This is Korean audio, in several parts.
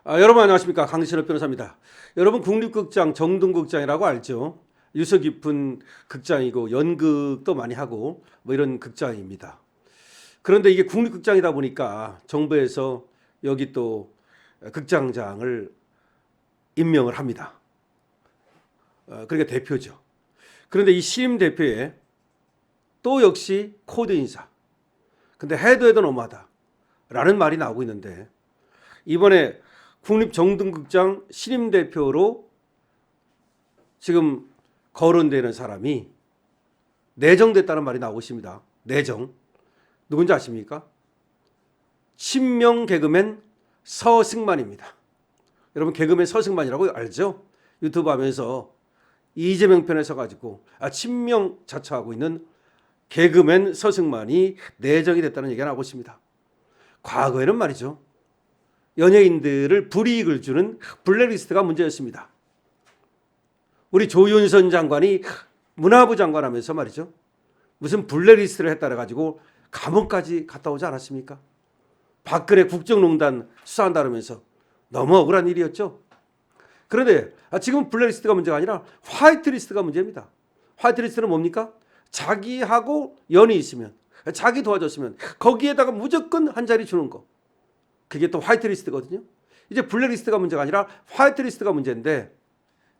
여러분 안녕하십니까, 강신업 변호사입니다. 여러분 국립극장 정동극장이라고 알죠? 유서 깊은 극장이고 연극도 많이 하고 뭐 이런 극장입니다. 그런데 이게 국립극장이다 보니까 정부에서 여기 또 극장장을 임명을 합니다. 그러니까 대표죠. 그런데 이 신임 대표에 또 역시 코드 인사. 근데 해도 너무하다 라는 말이 나오고 있는데, 이번에 국립정동극장 신임 대표로 지금 거론되는 사람이 내정됐다는 말이 나오고 있습니다. 내정. 누군지 아십니까? 친명 개그맨 서승만입니다. 여러분 개그맨 서승만이라고 알죠? 유튜브 하면서 이재명 편에 서가지고 친명 자처하고 있는 개그맨 서승만이 내정이 됐다는 얘기가 나오고 있습니다. 과거에는 말이죠, 연예인들을 불이익을 주는 블랙리스트가 문제였습니다. 우리 조윤선 장관이 문화부 장관 하면서 말이죠, 무슨 블랙리스트를 했다 그래가지고 감옥까지 갔다 오지 않았습니까? 박근혜 국정농단 수사한다면서 너무 억울한 일이었죠. 그런데 지금 블랙리스트가 문제가 아니라 화이트리스트가 문제입니다. 화이트리스트는 뭡니까? 자기하고 연이 있으면, 자기 도와줬으면 거기에다가 무조건 한 자리 주는 거. 그게 또 화이트리스트거든요. 이제 블랙리스트가 문제가 아니라 화이트리스트가 문제인데,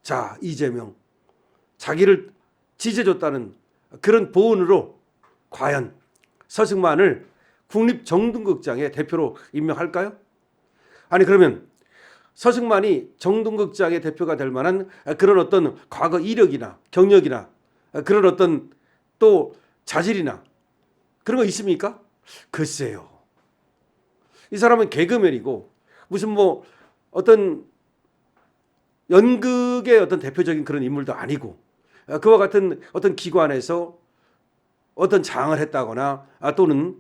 자, 이재명 자기를 지지해줬다는 그런 보은으로 과연 서승만을 국립정동극장의 대표로 임명할까요? 아니 그러면 서승만이 정동극장의 대표가 될 만한 그런 어떤 과거 이력이나 경력이나 그런 어떤 또 자질이나 그런 거 있습니까? 글쎄요. 이 사람은 개그맨이고 무슨 뭐 어떤 연극의 어떤 대표적인 그런 인물도 아니고, 그와 같은 어떤 기관에서 어떤 장을 했다거나 또는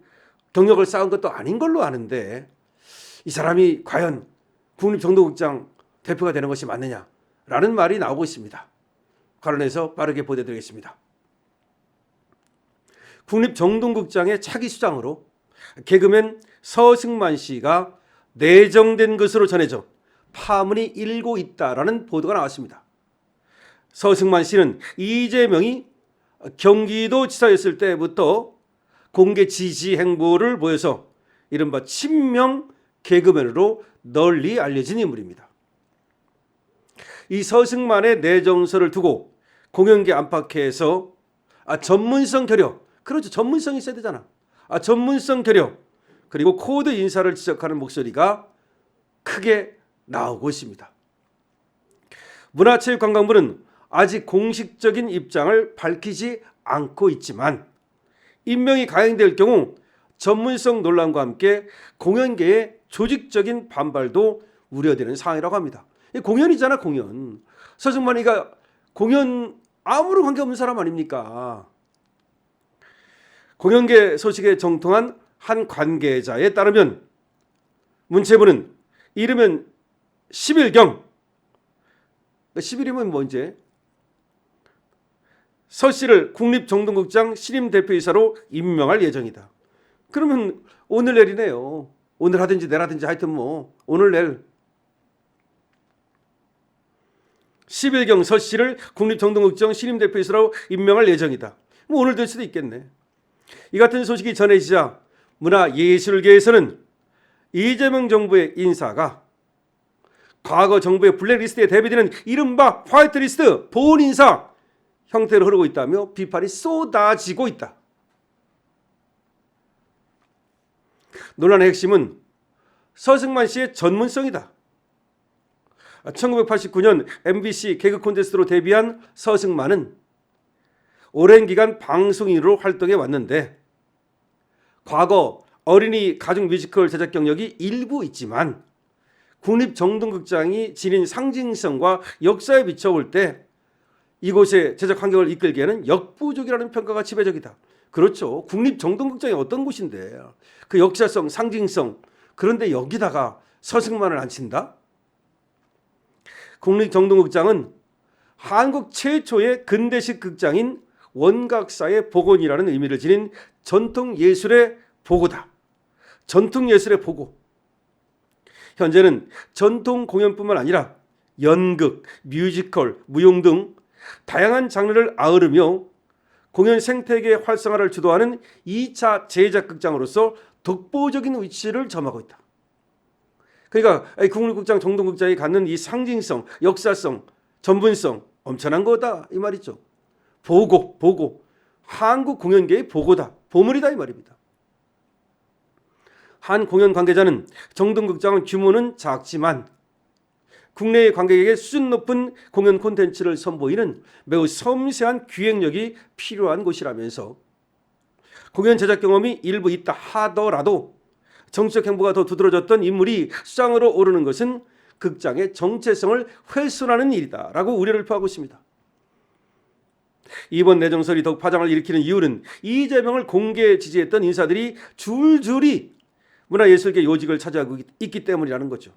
경력을 쌓은 것도 아닌 걸로 아는데, 이 사람이 과연 국립정동극장 대표가 되는 것이 맞느냐라는 말이 나오고 있습니다. 관련해서 빠르게 보도드리겠습니다. 국립정동극장의 차기 수장으로 개그맨 서승만 씨가 내정된 것으로 전해져 파문이 일고 있다라는 보도가 나왔습니다. 서승만 씨는 이재명이 경기도지사였을 때부터 공개 지지 행보를 보여서 이른바 친명 개그맨으로 널리 알려진 인물입니다. 이 서승만의 내정서를 두고 공연계 안팎에서 전문성 결여, 그렇죠, 전문성이 있어야 되잖아. 전문성 결여 그리고 코드 인사를 지적하는 목소리가 크게 나오고 있습니다. 문화체육관광부는 아직 공식적인 입장을 밝히지 않고 있지만 임명이 가행될 경우 전문성 논란과 함께 공연계의 조직적인 반발도 우려되는 상황이라고 합니다. 공연이잖아, 공연. 서승만이가 공연 아무런 관계없는 사람 아닙니까? 공연계 소식에 정통한 한 관계자에 따르면 문체부는 이르면 10일경, 10일이면 뭐 이제 서 씨를 국립정동극장 신임 대표이사로 임명할 예정이다. 그러면 오늘 내일이네요. 오늘 하든지 내일 하든지 하여튼 뭐 오늘 내일 10일경 서 씨를 국립정동극장 신임 대표이사로 임명할 예정이다. 뭐 오늘 될 수도 있겠네. 이 같은 소식이 전해지자 문화예술계에서는 이재명 정부의 인사가 과거 정부의 블랙리스트에 대비되는 이른바 화이트리스트 보훈 인사 형태로 흐르고 있다며 비판이 쏟아지고 있다. 논란의 핵심은 서승만 씨의 전문성이다. 1989년 MBC 개그 콘테스트로 데뷔한 서승만은 오랜 기간 방송인으로 활동해 왔는데 과거 어린이 가족 뮤지컬 제작 경력이 일부 있지만 국립정동극장이 지닌 상징성과 역사에 비춰볼 때 이곳의 제작 환경을 이끌기에는 역부족이라는 평가가 지배적이다. 그렇죠. 국립정동극장이 어떤 곳인데 그 역사성, 상징성, 그런데 여기다가 서승만을 앉힌다? 국립정동극장은 한국 최초의 근대식 극장인 원각사의 복원이라는 의미를 지닌 전통예술의 보고다. 전통예술의 보고. 현재는 전통 공연뿐만 아니라 연극, 뮤지컬, 무용 등 다양한 장르를 아우르며 공연 생태계 활성화를 주도하는 2차 제작극장으로서 독보적인 위치를 점하고 있다. 그러니까 국립극장, 정동극장이 갖는 이 상징성, 역사성, 전문성 엄청난 거다 이 말이죠. 보고 한국 공연계의 보고다, 보물이다 이 말입니다. 한 공연 관계자는 정동극장은 규모는 작지만 국내의 관객에게 수준 높은 공연 콘텐츠를 선보이는 매우 섬세한 기획력이 필요한 곳이라면서 공연 제작 경험이 일부 있다 하더라도 정치적 행보가 더 두드러졌던 인물이 수장으로 오르는 것은 극장의 정체성을 훼손하는 일이다라고 우려를 표하고 있습니다. 이번 내정설이 더욱 파장을 일으키는 이유는 이재명을 공개 지지했던 인사들이 줄줄이 문화예술계 요직을 차지하고 있기 때문이라는 거죠.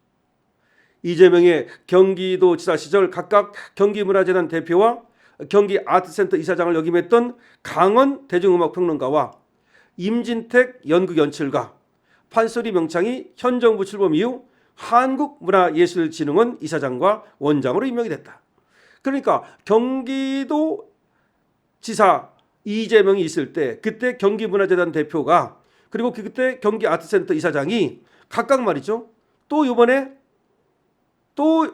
이재명의 경기도지사 시절 각각 경기문화재단 대표와 경기아트센터 이사장을 역임했던 강원 대중음악평론가와 임진택 연극연출가, 판소리 명창이 현 정부 출범 이후 한국문화예술진흥원 이사장과 원장으로 임명이 됐다. 그러니까 경기도 지사 이재명이 있을 때 그때 경기문화재단 대표가 그리고 그때 경기아트센터 이사장이 각각 말이죠. 또 이번에 또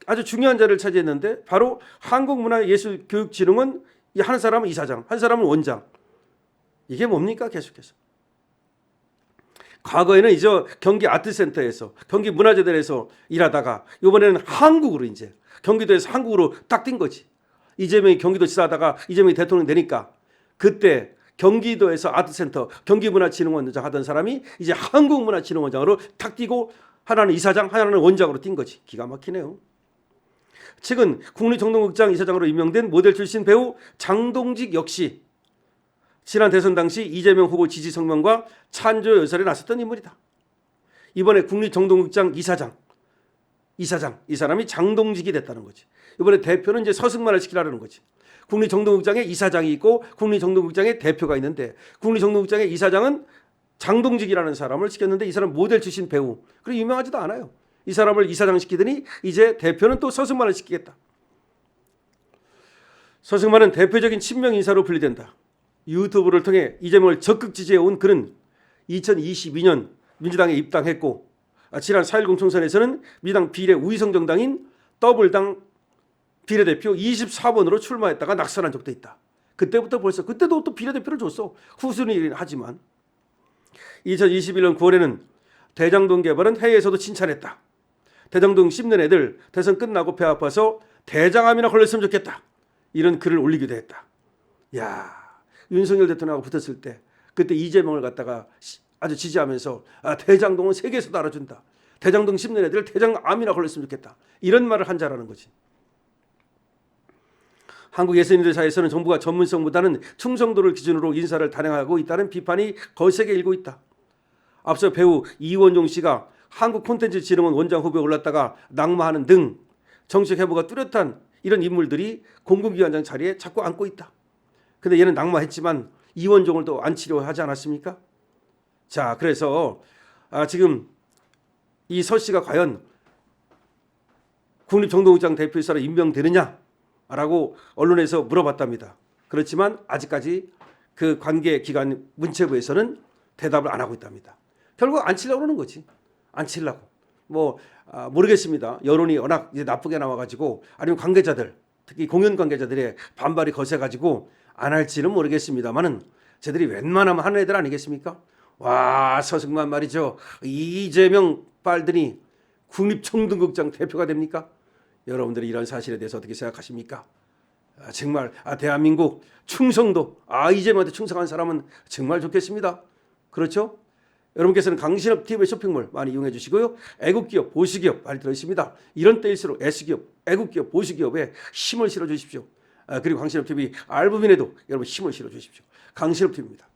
아주 중요한 자리를 차지했는데 바로 한국문화예술교육진흥원 한 사람은 이사장, 한 사람은 원장. 이게 뭡니까 계속해서. 과거에는 이제 경기아트센터에서 경기문화재단에서 일하다가 이번에는 한국으로 이제 경기도에서 한국으로 딱 뛴 거지. 이재명이 경기도지사 하다가 이재명이 대통령 되니까 그때 경기도에서 아트센터 경기문화진흥원장 하던 사람이 이제 한국문화진흥원장으로 탁 뛰고 하나는 이사장 하나는 원장으로 뛴 거지. 기가 막히네요. 최근 국립정동극장 이사장으로 임명된 모델 출신 배우 장동직 역시 지난 대선 당시 이재명 후보 지지 성명과 찬조 연설에 나섰던 인물이다. 이번에 국립정동극장 이사장 이 사람이 장동직이 됐다는 거지. 이번에 대표는 이제 서승만을 시키라는 거지. 국립정동극장에 이사장이 있고 국립정동극장에 대표가 있는데 국립정동극장의 이사장은 장동직이라는 사람을 시켰는데 이 사람 모델 출신 배우 그리고 유명하지도 않아요. 이 사람을 이사장 시키더니 이제 대표는 또 서승만을 시키겠다. 서승만은 대표적인 친명 인사로 분류된다. 유튜브를 통해 이재명을 적극 지지해온 그는 2022년 민주당에 입당했고 지난 4.10 총선에서는 민주당 비례 우위성 정당인 더블당 비례대표 24번으로 출마했다가 낙선한 적도 있다. 그때부터 벌써 그때도 또 비례대표를 줬어. 후순위이긴 하지만 2021년 9월에는 대장동 개발은 해외에서도 칭찬했다. 대장동 씹는 애들 대선 끝나고 배 아파서 대장암이나 걸렸으면 좋겠다. 이런 글을 올리기도 했다. 야, 윤석열 대통령하고 붙었을 때 그때 이재명을 갖다가 아주 지지하면서 대장동은 세계에서도 알아준다. 대장동 씹는 애들 대장암이나 걸렸으면 좋겠다. 이런 말을 한 자라는 거지. 한국 예술인들 사이에서는 정부가 전문성보다는 충성도를 기준으로 인사를 단행하고 있다는 비판이 거세게 일고 있다. 앞서 배우 이원종 씨가 한국콘텐츠진흥원 원장 후보에 올랐다가 낙마하는 등 정책 회부가 뚜렷한 이런 인물들이 공공기관장 자리에 자꾸 앉고 있다. 근데 얘는 낙마했지만 이원종을 또 앉히려 하지 않았습니까? 자, 그래서 지금 이 서 씨가 과연 국립정동극장 대표이사로 임명되느냐라고 언론에서 물어봤답니다. 그렇지만 아직까지 그 관계기관 문체부에서는 대답을 안 하고 있답니다. 결국 앉히려고 그러는 거지. 앉히려고. 모르겠습니다. 여론이 워낙 이제 나쁘게 나와가지고 아니면 관계자들, 특히 공연 관계자들의 반발이 거세가지고 안 할지는 모르겠습니다만은 쟤들이 웬만하면 하는 애들 아니겠습니까? 와, 서승만 말이죠. 이재명 빨더니 국립정동극장 대표가 됩니까? 여러분들이 이런 사실에 대해서 어떻게 생각하십니까? 정말 대한민국 충성도, 이재명한테 충성한 사람은 정말 좋겠습니다. 그렇죠? 여러분께서는 강신업 TV의 쇼핑몰 많이 이용해 주시고요. 애국기업, 보수기업 많이 들어있습니다. 이런 때일수록 S기업, 애국기업, 보수기업에 힘을 실어 주십시오. 그리고 강신업 TV 알부민에도 여러분 힘을 실어 주십시오. 강신업 TV입니다.